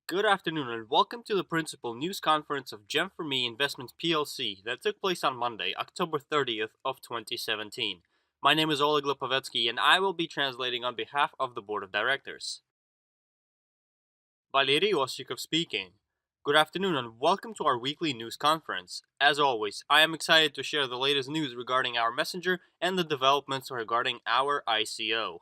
Good afternoon and welcome to the principal news conference of GEM4ME Investments PLC that took place on Monday, October 30th of 2017. My name is Oleg Lipovetsky and I will be translating on behalf of the board of directors. Valery Osikov speaking. Good afternoon and welcome to our weekly news conference. As always, I am excited to share the latest news regarding our messenger and the developments regarding our ICO.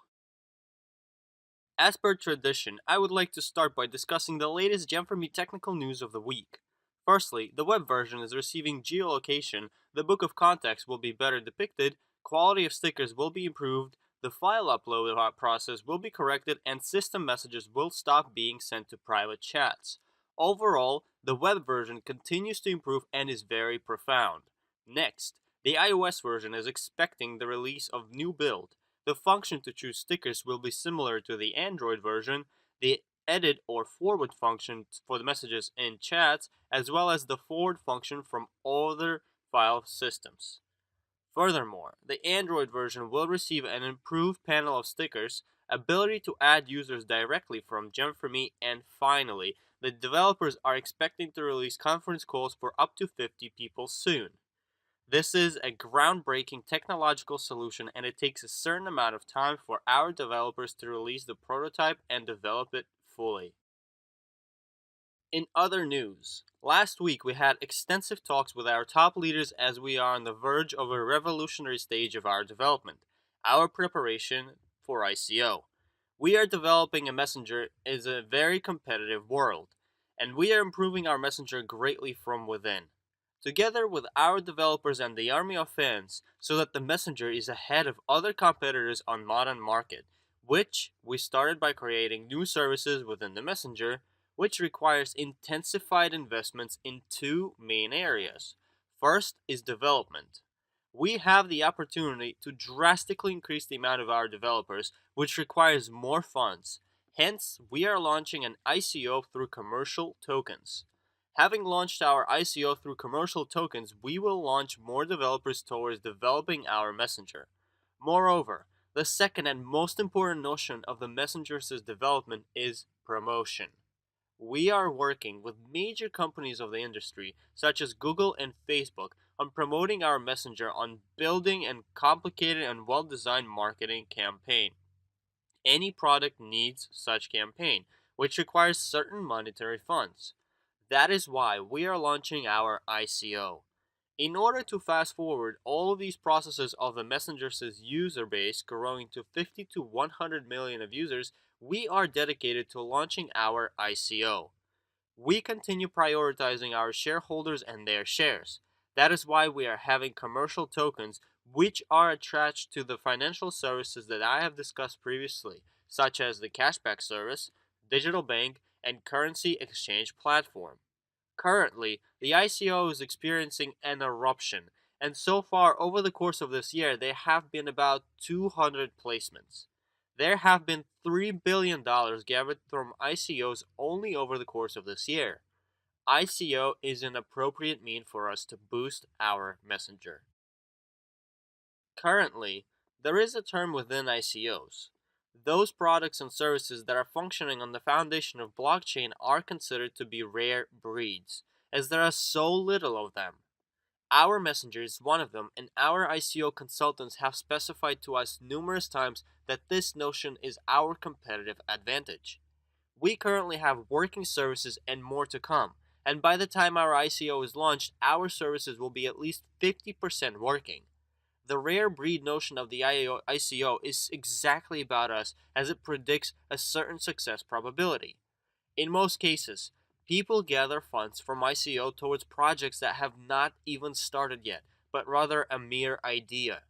As per tradition, I would like to start by discussing the latest GEM4ME technical news of the week. Firstly, the web version is receiving geolocation, the book of contacts will be better depicted, quality of stickers will be improved, the file upload process will be corrected, and system messages will stop being sent to private chats. Overall, the web version continues to improve and is very profound. Next, the iOS version is expecting the release of new build. The function to choose stickers will be similar to the Android version, the edit or forward function for the messages in chats, as well as the forward function from other file systems. Furthermore, the Android version will receive an improved panel of stickers, ability to add users directly from GEM4ME, and finally, the developers are expecting to release conference calls for up to 50 people soon. This is a groundbreaking technological solution and it takes a certain amount of time for our developers to release the prototype and develop it fully. In other news, last week we had extensive talks with our top leaders as we are on the verge of a revolutionary stage of our development, our preparation for ICO. We are developing a messenger in a very competitive world, and we are improving our messenger greatly from within. Together with our developers and the army of fans, so that the messenger is ahead of other competitors on modern market, which we started by creating new services within the messenger, which requires intensified investments in two main areas. First is development. We have the opportunity to drastically increase the amount of our developers, which requires more funds. Hence, we are launching an ICO through commercial tokens. Having launched our ICO through commercial tokens, we will launch more developers towards developing our messenger. Moreover, the second and most important notion of the messenger's development is promotion. We are working with major companies of the industry, such as Google and Facebook, on promoting our messenger on building a complicated and well-designed marketing campaign. Any product needs such campaign, which requires certain monetary funds. That is why we are launching our ICO. In order to fast forward all of these processes of the messenger's user base growing to 50 to 100 million of users, we are dedicated to launching our ICO. We continue prioritizing our shareholders and their shares. That is why we are having commercial tokens which are attached to the financial services that I have discussed previously, such as the cashback service, digital bank, and currency exchange platform. Currently, the ICO is experiencing an eruption, and so far over the course of this year, there have been about 200 placements. There have been $3 billion gathered from ICOs only over the course of this year. ICO is an appropriate mean for us to boost our messenger. Currently, there is a term within ICOs. Those products and services that are functioning on the foundation of blockchain are considered to be rare breeds, as there are so little of them. Our messenger is one of them, and our ICO consultants have specified to us numerous times that this notion is our competitive advantage. We currently have working services and more to come, and by the time our ICO is launched, our services will be at least 50% working. The rare breed notion of the ICO is exactly about us as it predicts a certain success probability. In most cases, people gather funds from ICO towards projects that have not even started yet, but rather a mere idea.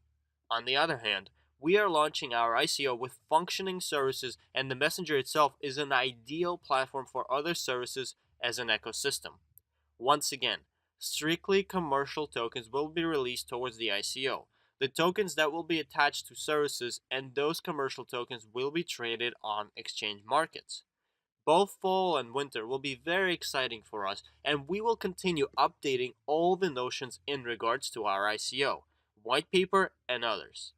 On the other hand, we are launching our ICO with functioning services, and the messenger itself is an ideal platform for other services as an ecosystem. Once again, strictly commercial tokens will be released towards the ICO. The tokens that will be attached to services and those commercial tokens will be traded on exchange markets. Both fall and winter will be very exciting for us, and we will continue updating all the notions in regards to our ICO, white paper, and others.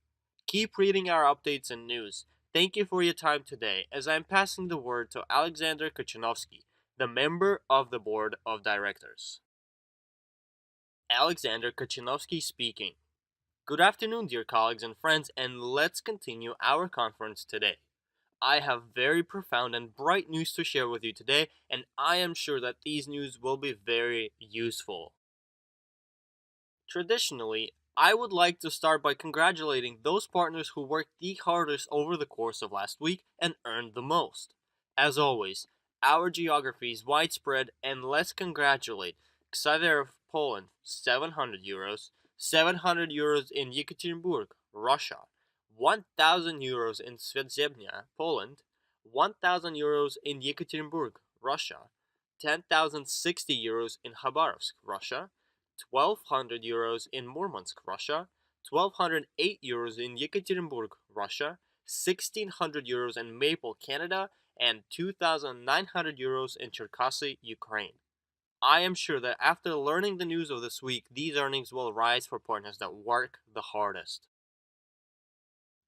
Keep reading our updates and news. Thank you for your time today, as I am passing the word to Alexander Kuchanovsky, the member of the board of directors. Alexander Kachinovsky speaking. Good afternoon, dear colleagues and friends, and let's continue our conference today. I have very profound and bright news to share with you today, and I am sure that these news will be very useful. Traditionally, I would like to start by congratulating those partners who worked the hardest over the course of last week and earned the most. As always, our geography is widespread, and let's congratulate Xavier of Poland, €700, €700 in Yekaterinburg, Russia, €1,000 in Swiedzebnia, Poland, €1,000 in Yekaterinburg, Russia, €10,060 in Khabarovsk, Russia, €1,200 in Murmansk, Russia, €1,208 in Yekaterinburg, Russia, €1,600 in Maple, Canada, and €2,900 in Cherkasy, Ukraine. I am sure that after learning the news of this week, these earnings will rise for partners that work the hardest.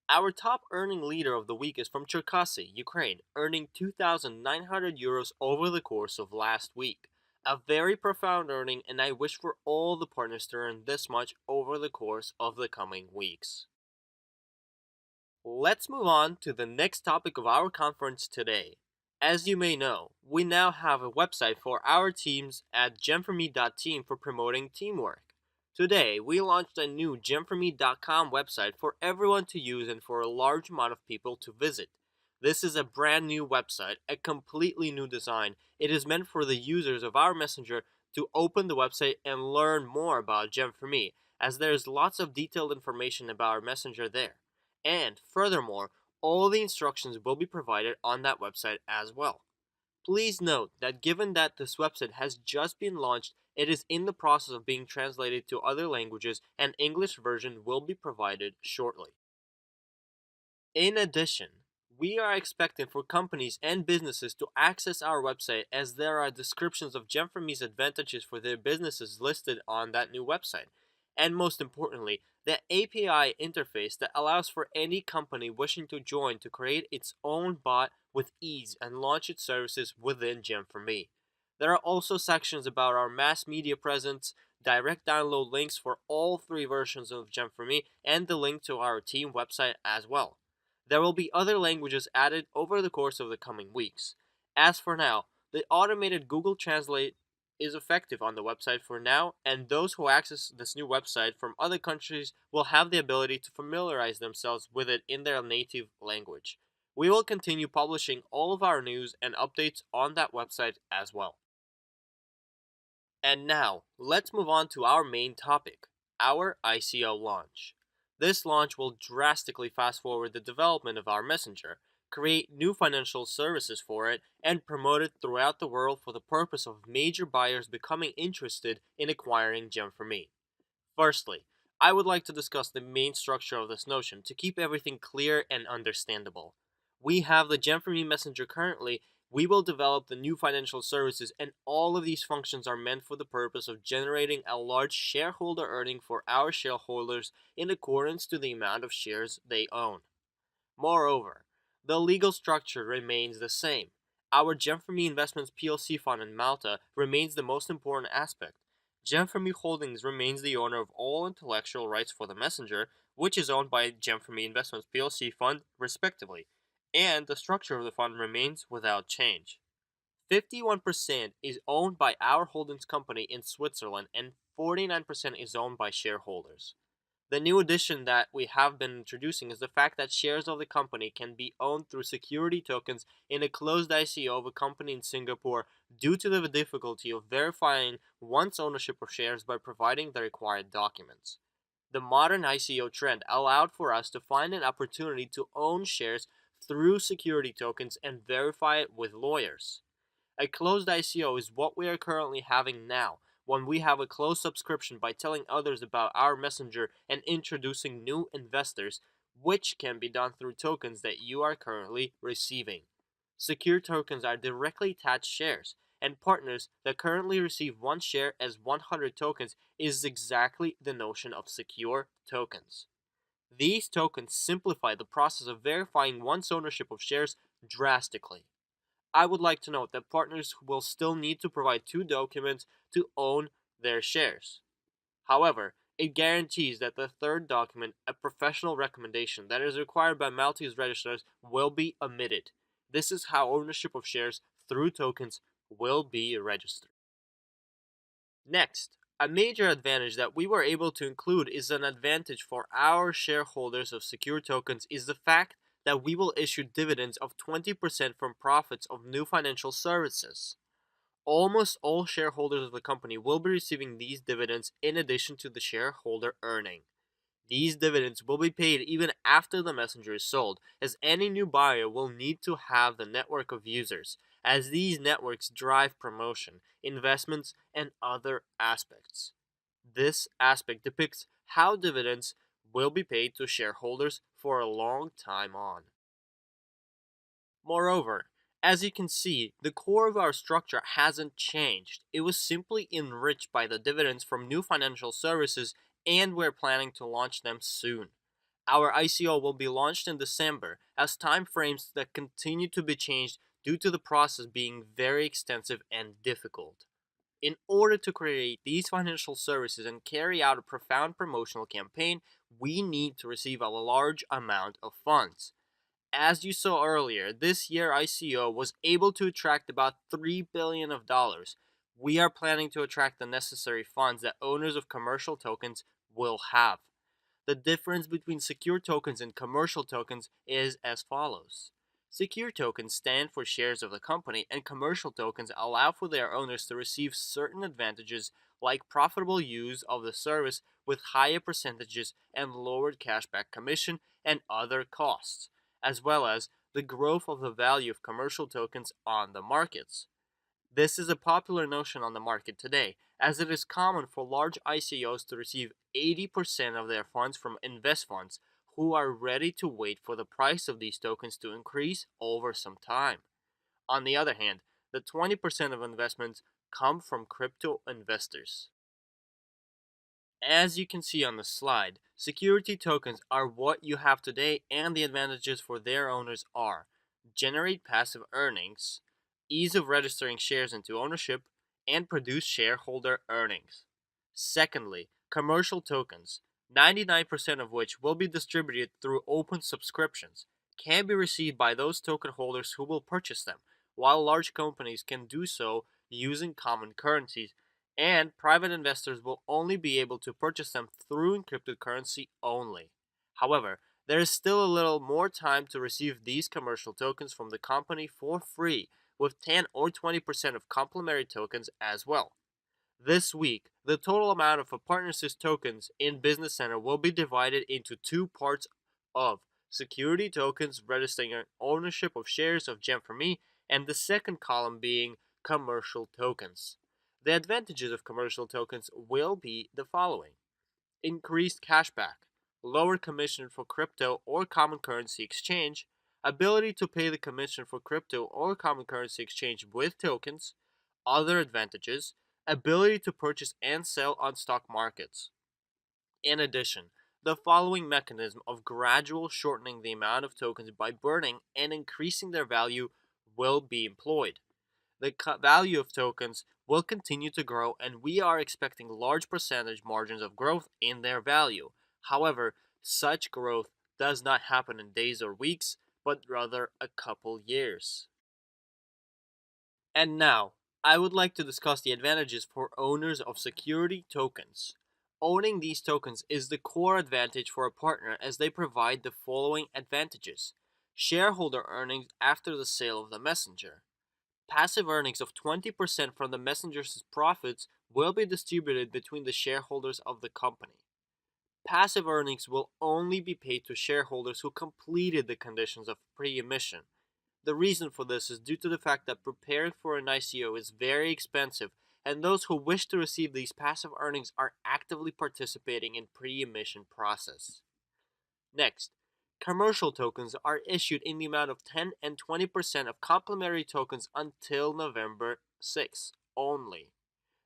Our top earning leader of the week is from Cherkasy, Ukraine, earning €2,900 over the course of last week. A very profound earning, and I wish for all the partners to earn this much over the course of the coming weeks. Let's move on to the next topic of our conference today. As you may know, we now have a website for our teams at GEM4ME.team for promoting teamwork. Today, we launched a new GEM4ME.com website for everyone to use and for a large amount of people to visit. This is a brand new website, a completely new design. It is meant for the users of our messenger to open the website and learn more about GEM4ME, as there's lots of detailed information about our messenger there. And furthermore, all the instructions will be provided on that website as well. Please note that given that this website has just been launched, it is in the process of being translated to other languages, and English version will be provided shortly. In addition, we are expecting for companies and businesses to access our website, as there are descriptions of GEM4ME's advantages for their businesses listed on that new website. And most importantly, the API interface that allows for any company wishing to join to create its own bot with ease and launch its services within GEM4ME. There are also sections about our mass media presence, direct download links for all three versions of GEM4ME, and the link to our team website as well. There will be other languages added over the course of the coming weeks. As for now, the automated Google Translate is effective on the website for now, and those who access this new website from other countries will have the ability to familiarize themselves with it in their native language. We will continue publishing all of our news and updates on that website as well. And now, let's move on to our main topic, our ICO launch. This launch will drastically fast forward the development of our messenger, create new financial services for it, and promote it throughout the world for the purpose of major buyers becoming interested in acquiring GEM4ME. Firstly, I would like to discuss the main structure of this notion to keep everything clear and understandable. We have the GEM4ME messenger currently. We will develop the new financial services, and all of these functions are meant for the purpose of generating a large shareholder earning for our shareholders in accordance to the amount of shares they own. Moreover, the legal structure remains the same. Our GEM4ME Investments plc fund in Malta remains the most important aspect. GEM4ME Holdings remains the owner of all intellectual rights for the messenger, which is owned by GEM4ME Investments plc fund respectively, and the structure of the fund remains without change. 51% is owned by our holdings company in Switzerland, and 49% is owned by shareholders. The new addition that we have been introducing is the fact that shares of the company can be owned through security tokens in a closed ICO of a company in Singapore due to the difficulty of verifying one's ownership of shares by providing the required documents. The modern ICO trend allowed for us to find an opportunity to own shares through security tokens and verify it with lawyers. A closed ICO is what we are currently having now, when we have a closed subscription by telling others about our messenger and introducing new investors, which can be done through tokens that you are currently receiving. Secure tokens are directly attached shares, and partners that currently receive one share as 100 tokens is exactly the notion of secure tokens. These tokens simplify the process of verifying one's ownership of shares drastically. I would like to note that partners will still need to provide two documents to own their shares. However, it guarantees that the third document, a professional recommendation that is required by Maltese registrars, will be omitted. This is how ownership of shares through tokens will be registered. Next, a major advantage that we were able to include is an advantage for our shareholders of secure tokens is the fact that we will issue dividends of 20% from profits of new financial services. Almost all shareholders of the company will be receiving these dividends in addition to the shareholder earning. These dividends will be paid even after the messenger is sold, as any new buyer will need to have the network of users, as these networks drive promotion, investments, and other aspects. This aspect depicts how dividends will be paid to shareholders for a long time on. Moreover, as you can see, the core of our structure hasn't changed. It was simply enriched by the dividends from new financial services, and we're planning to launch them soon. Our ICO will be launched in December, as time frames that continue to be changed due to the process being very extensive and difficult. In order to create these financial services and carry out a profound promotional campaign, we need to receive a large amount of funds. As you saw earlier, this year ICO was able to attract about $3 billion of dollars. We are planning to attract the necessary funds that owners of commercial tokens will have. The difference between secure tokens and commercial tokens is as follows. Secure tokens stand for shares of the company, and commercial tokens allow for their owners to receive certain advantages like profitable use of the service with higher percentages and lowered cashback commission and other costs, as well as the growth of the value of commercial tokens on the markets. This is a popular notion on the market today, as it is common for large ICOs to receive 80% of their funds from invest funds who are ready to wait for the price of these tokens to increase over some time. On the other hand, the 20% of investments come from crypto investors. As you can see on the slide, security tokens are what you have today, and the advantages for their owners are generate passive earnings, ease of registering shares into ownership, and produce shareholder earnings. Secondly, commercial tokens, 99% of which will be distributed through open subscriptions, can be received by those token holders who will purchase them, while large companies can do so using common currencies, and private investors will only be able to purchase them through encrypted currency only. However, there is still a little more time to receive these commercial tokens from the company for free, with 10 or 20% of complementary tokens as well. This week, the total amount of a partnership's tokens in Business Center will be divided into two parts of security tokens registering ownership of shares of GEM4ME, and the second column being commercial tokens. The advantages of commercial tokens will be the following: increased cashback, lower commission for crypto or common currency exchange, ability to pay the commission for crypto or common currency exchange with tokens, other advantages, ability to purchase and sell on stock markets. In addition, the following mechanism of gradual shortening the amount of tokens by burning and increasing their value will be employed. The value of tokens will continue to grow, and we are expecting large percentage margins of growth in their value. However, such growth does not happen in days or weeks, but rather a couple years. And now, I would like to discuss the advantages for owners of security tokens. Owning these tokens is the core advantage for a partner, as they provide the following advantages: shareholder earnings after the sale of the messenger. Passive earnings of 20% from the messenger's profits will be distributed between the shareholders of the company. Passive earnings will only be paid to shareholders who completed the conditions of pre-emission. The reason for this is due to the fact that preparing for an ICO is very expensive, and those who wish to receive these passive earnings are actively participating in pre-emission process. Next, commercial tokens are issued in the amount of 10 and 20% of complementary tokens until November 6 only.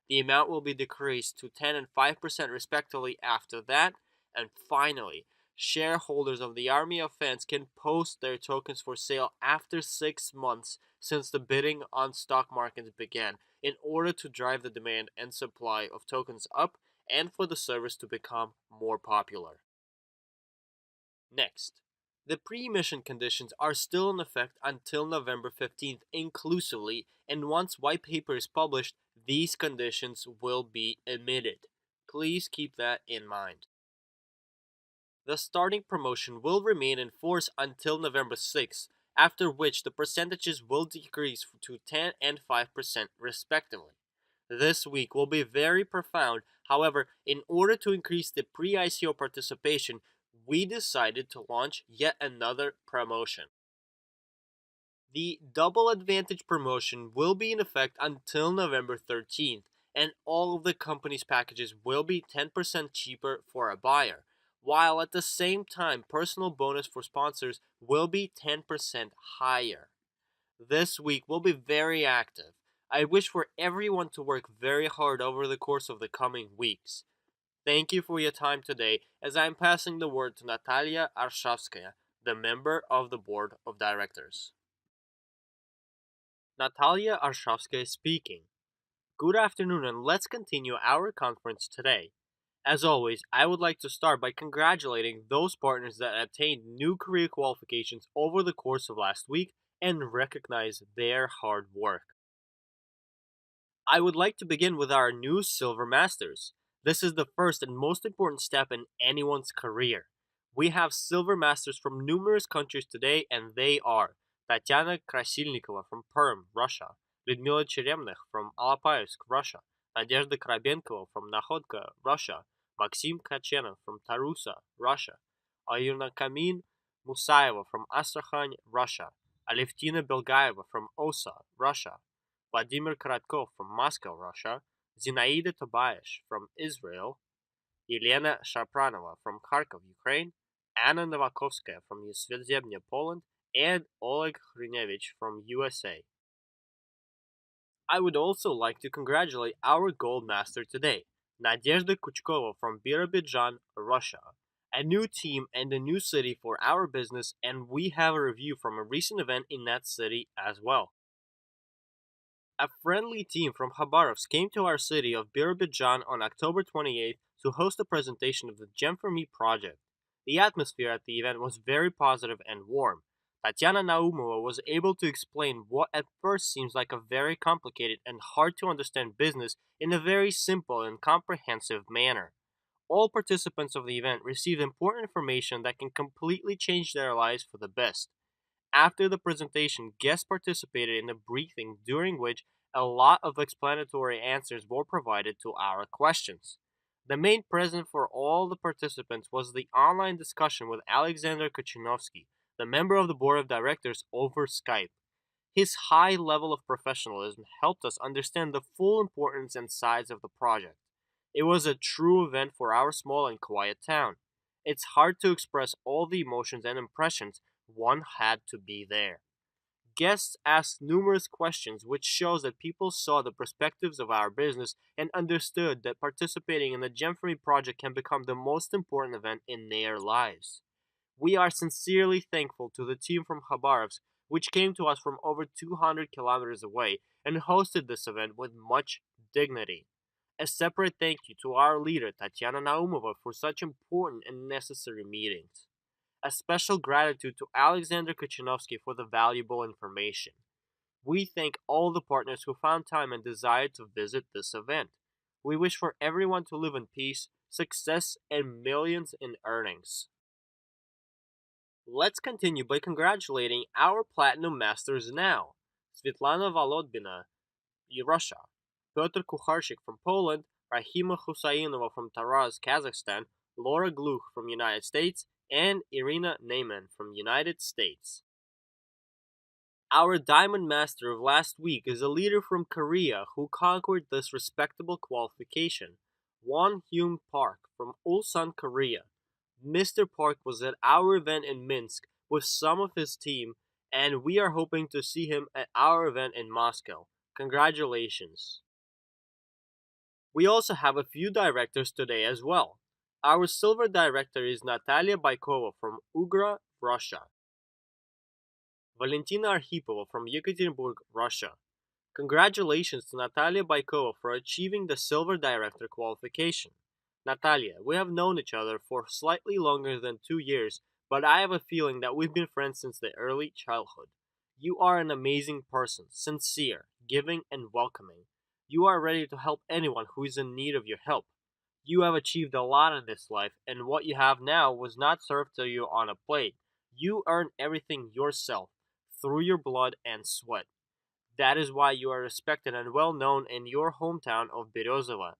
The amount will be decreased to 10 and 5% respectively after that. And finally, shareholders of the Army of Fans can post their tokens for sale after 6 months since the bidding on stock markets began in order to drive the demand and supply of tokens up and for the service to become more popular. Next, the pre-emission conditions are still in effect until November 15th inclusively, and once white paper is published, these conditions will be emitted. Please keep that in mind. The starting promotion will remain in force until November 6th, after which the percentages will decrease to 10 and 5% respectively. This week will be very profound. However, in order to increase the pre-ICO participation, we decided to launch yet another promotion. The Double Advantage promotion will be in effect until November 13th, and all of the company's packages will be 10% cheaper for a buyer, while at the same time personal bonus for sponsors will be 10% higher. This week will be very active. I wish for everyone to work very hard over the course of the coming weeks. Thank you for your time today, as I am passing the word to Natalia Arshavskaya, the member of the board of directors. Natalia Arshavskaya speaking. Good afternoon, and let's continue our conference today. As always, I would like to start by congratulating those partners that attained new career qualifications over the course of last week and recognize their hard work. I would like to begin with our new Silver Masters. This is the first and most important step in anyone's career. We have Silver Masters from numerous countries today, and they are Tatiana Krasilnikova from Perm, Russia, Lyudmila Cheremnych from Alapayevsk, Russia, Nadezhda Krabenkova from Nakhodka, Russia, Maxim Kachenov from Tarusa, Russia, Ayurna Kamin Musaeva from Astrakhan, Russia, Alevtina Belgaeva from Osa, Russia, Vladimir Karatkov from Moscow, Russia, Zinaida Tobiash from Israel, Elena Shapranova from Kharkov, Ukraine, Anna Novakovskaya from Svedzebnya, Poland, and Oleg Hrinevich from USA. I would also like to congratulate our Gold Master today, Nadezhda Kuchkova from Birobidzhan, Russia. A new team and a new city for our business, and we have a review from a recent event in that city as well. A friendly team from Khabarovsk came to our city of Birobidzhan on October 28th to host a presentation of the GEM4ME project. The atmosphere at the event was very positive and warm. Tatiana Naumova was able to explain what at first seems like a very complicated and hard to understand business in a very simple and comprehensive manner. All participants of the event received important information that can completely change their lives for the best. After the presentation, guests participated in a briefing during which a lot of explanatory answers were provided to our questions. The main present for all the participants was the online discussion with Alexander Kochinovsky, the member of the board of directors, over Skype. His high level of professionalism helped us understand the full importance and size of the project. It was a true event for our small and quiet town. It's hard to express all the emotions and impressions. One had to be there. Guests asked numerous questions, which shows that people saw the perspectives of our business and understood that participating in the GEM4ME project can become the most important event in their lives. We are sincerely thankful to the team from Khabarovsk, which came to us from over 200 kilometers away and hosted this event with much dignity. A separate thank you to our leader, Tatiana Naumova, for such important and necessary meetings. A special gratitude to Alexander Kochinovsky for the valuable information. We thank all the partners who found time and desired to visit this event. We wish for everyone to live in peace, success, and millions in earnings. Let's continue by congratulating our Platinum Masters now. Svetlana Volodbina, Russia, Pyotr Kukharchik from Poland, Rahima Husainova from Taraz, Kazakhstan, Laura Gluch from United States, and Irina Neyman from United States. Our Diamond Master of last week is a leader from Korea who conquered this respectable qualification, Won Hyun Park from Ulsan, Korea. Mr. Park was at our event in Minsk with some of his team, and we are hoping to see him at our event in Moscow. Congratulations. We also have a few directors today as well. Our silver director is Natalia Baikova from Ugra, Russia. Valentina Arhipova from Yekaterinburg, Russia. Congratulations to Natalia Baikova for achieving the Silver Director qualification. Natalia, we have known each other for slightly longer than 2 years, but I have a feeling that we've been friends since the early childhood. You are an amazing person, sincere, giving, and welcoming. You are ready to help anyone who is in need of your help. You have achieved a lot in this life, and what you have now was not served to you on a plate. You earned everything yourself, through your blood and sweat. That is why you are respected and well known in your hometown of Berezova.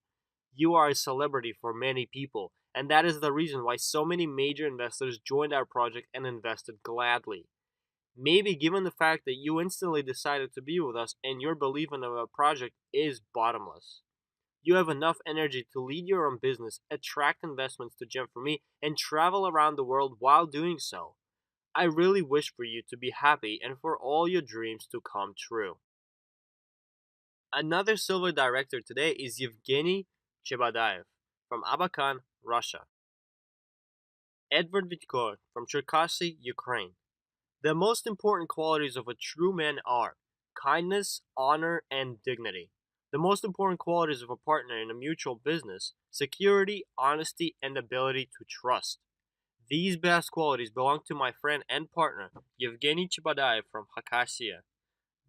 You are a celebrity for many people, and that is the reason why so many major investors joined our project and invested gladly. Maybe given the fact that you instantly decided to be with us and your belief in our project is bottomless. You have enough energy to lead your own business, attract investments to GEM4ME, and travel around the world while doing so. I really wish for you to be happy and for all your dreams to come true. Another silver director today is Yevgeny Chebadaev from Abakan, Russia. Edward Vitko from Cherkasy, Ukraine. The most important qualities of a true man are kindness, honor, and dignity. The most important qualities of a partner in a mutual business: security, honesty, and ability to trust. These best qualities belong to my friend and partner, Yevgeny Chebadaev from Khakassia.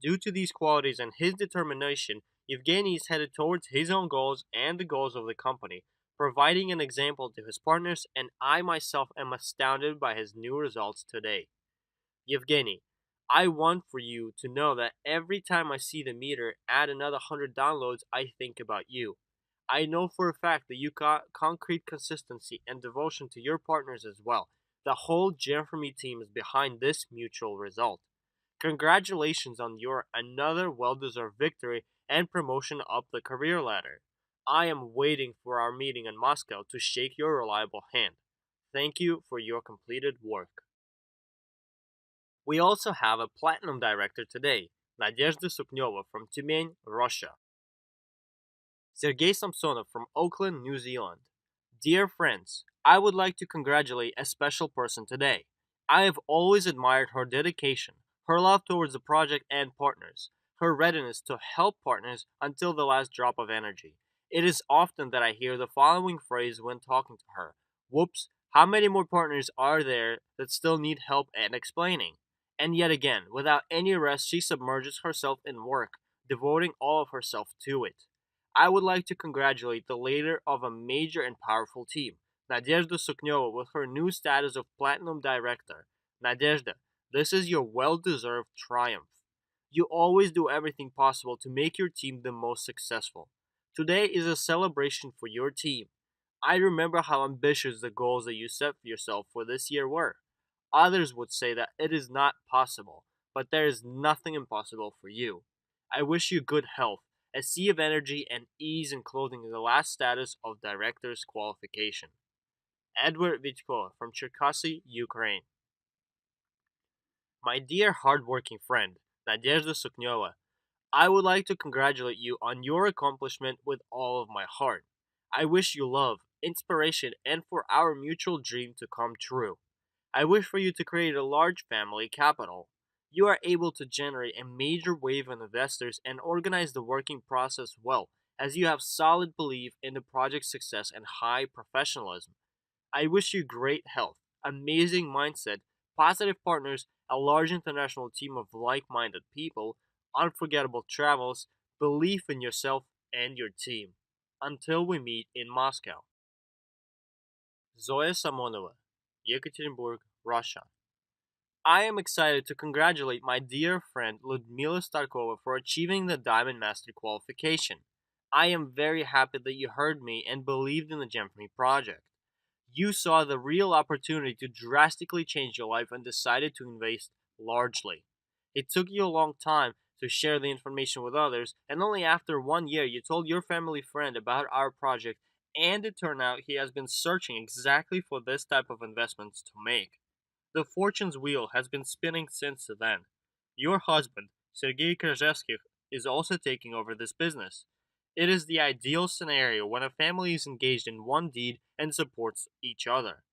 Due to these qualities and his determination, Yevgeny is headed towards his own goals and the goals of the company, providing an example to his partners, and I myself am astounded by his new results today. Yevgeny, I want for you to know that every time I see the meter add another 100 downloads, I think about you. I know for a fact that you got concrete consistency and devotion to your partners as well. The whole GEM4ME team is behind this mutual result. Congratulations on your another well-deserved victory and promotion up the career ladder. I am waiting for our meeting in Moscow to shake your reliable hand. Thank you for your completed work. We also have a platinum director today, Nadezhda Suknyova from Tyumen, Russia. Sergei Samsonov from Auckland, New Zealand. Dear friends, I would like to congratulate a special person today. I have always admired her dedication, her love towards the project and partners, her readiness to help partners until the last drop of energy. It is often that I hear the following phrase when talking to her: whoops, how many more partners are there that still need help and explaining? And yet again, without any rest, she submerges herself in work, devoting all of herself to it. I would like to congratulate the leader of a major and powerful team, Nadezhda Suknyova, with her new status of Platinum Director. Nadezhda, this is your well-deserved triumph. You always do everything possible to make your team the most successful. Today is a celebration for your team. I remember how ambitious the goals that you set for yourself for this year were. Others would say that it is not possible, but there is nothing impossible for you. I wish you good health, a sea of energy, and ease in clothing the last status of director's qualification. Edward Vitko from Cherkasy, Ukraine. My dear hardworking friend, Nadezhda Suknyova, I would like to congratulate you on your accomplishment with all of my heart. I wish you love, inspiration, and for our mutual dream to come true. I wish for you to create a large family capital. You are able to generate a major wave of investors and organize the working process well, as you have solid belief in the project's success and high professionalism. I wish you great health, amazing mindset, positive partners, a large international team of like-minded people, unforgettable travels, belief in yourself and your team. Until we meet in Moscow. Zoya Samonova, Yekaterinburg, Russia. I am excited to congratulate my dear friend Ludmila Starkova for achieving the Diamond Master qualification. I am very happy that you heard me and believed in the GEM4ME project. You saw the real opportunity to drastically change your life and decided to invest largely. It took you a long time to share the information with others, and only after 1 year you told your family friend about our project, and it turned out he has been searching exactly for this type of investments to make. The fortune's wheel has been spinning since then. Your husband, Sergei Krajewski, is also taking over this business. It is the ideal scenario when a family is engaged in one deed and supports each other.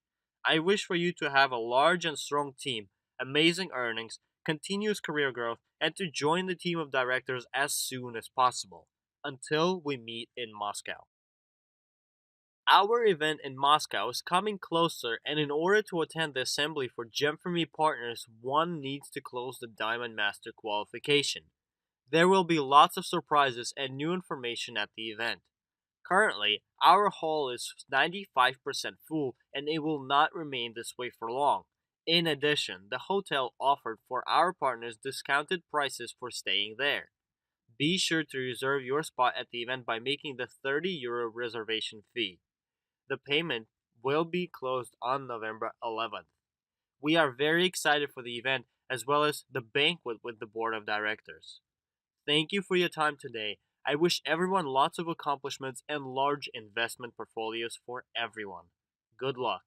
I wish for you to have a large and strong team, amazing earnings, continuous career growth, and to join the team of directors as soon as possible, until we meet in Moscow. Our event in Moscow is coming closer, and in order to attend the assembly for GEM4ME partners, one needs to close the Diamond Master qualification. There will be lots of surprises and new information at the event. Currently, our hall is 95% full, and it will not remain this way for long. In addition, the hotel offered for our partners discounted prices for staying there. Be sure to reserve your spot at the event by making the €30 reservation fee. The payment will be closed on November 11th. We are very excited for the event as well as the banquet with the board of directors. Thank you for your time today. I wish everyone lots of accomplishments and large investment portfolios for everyone. Good luck.